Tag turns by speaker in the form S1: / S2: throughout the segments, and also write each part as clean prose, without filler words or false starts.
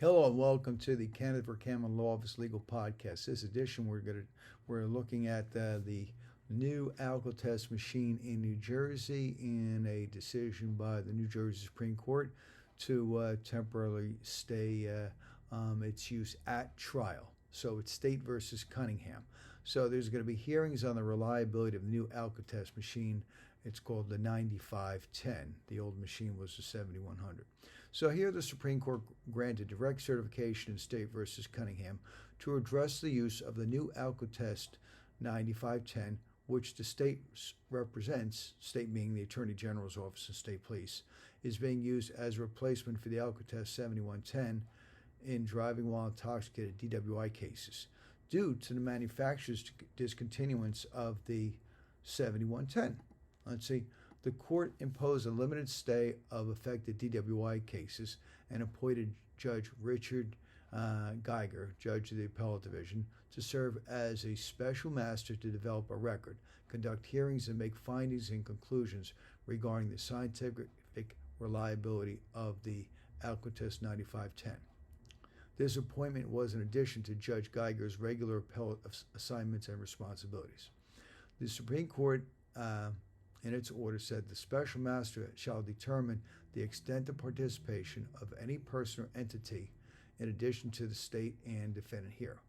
S1: Hello and welcome to the Kenneth Vercammen Law Office Legal Podcast. This edition, we're looking at the new Alcotest machine in New Jersey in a decision by the New Jersey Supreme Court to temporarily stay its use at trial. So it's State versus Cunningham. So there's going to be hearings on the reliability of the new Alcotest machine. It's called the 9510. The old machine was the 7100. So here the Supreme Court granted direct certification in State versus Cunningham to address the use of the new Alcotest 9510, which the state represents, state being the Attorney General's Office of State Police, is being used as a replacement for the Alcotest 7110 in driving while intoxicated DWI cases due to the manufacturer's discontinuance of the 7110. Let's see. The court imposed a limited stay of affected DWI cases and appointed Judge Richard Geiger, Judge of the Appellate Division, to serve as a special master to develop a record, conduct hearings, and make findings and conclusions regarding the scientific reliability of the Alcotest 9510. This appointment was in addition to Judge Geiger's regular appellate assignments and responsibilities. The Supreme Court in its order said the special master shall determine the extent of participation of any person or entity in addition to the state and defendant here.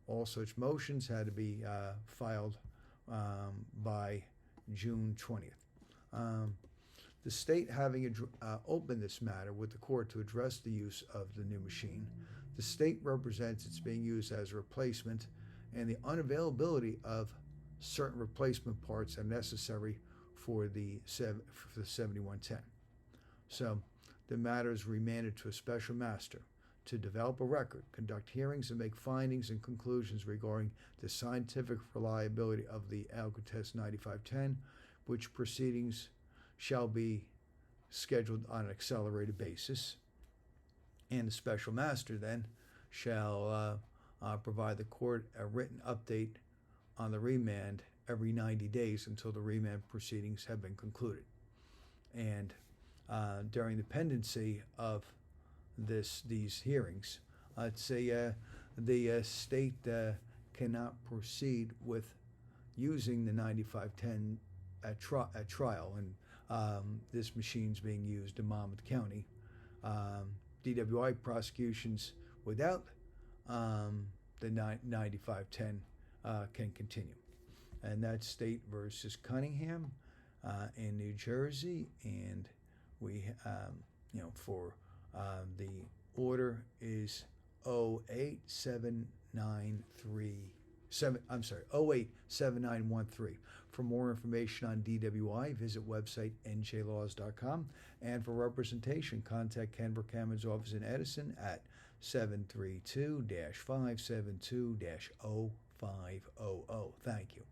S1: All such motions had to be filed by June 20th. The state having opened this matter with the court to address the use of the new machine, the state represents it's being used as a replacement and the unavailability of certain replacement parts are necessary for the 7110. So the matter is remanded to a special master to develop a record, conduct hearings, and make findings and conclusions regarding the scientific reliability of the Alcotest 9510, which proceedings shall be scheduled on an accelerated basis. And the special master then shall provide the court a written update on the remand every 90 days until the remand proceedings have been concluded. And during the pendency of these hearings, I'd say the state cannot proceed with using the 9510 at trial. And this machine's being used in Monmouth County. DWI prosecutions without the 9510 can continue. And that's State versus Cunningham in New Jersey. And we, for the order is 08713. For more information on DWI, visit website njlaws.com. And for representation, contact Ken Vercammen's office in Edison at 732-572-0500. Thank you.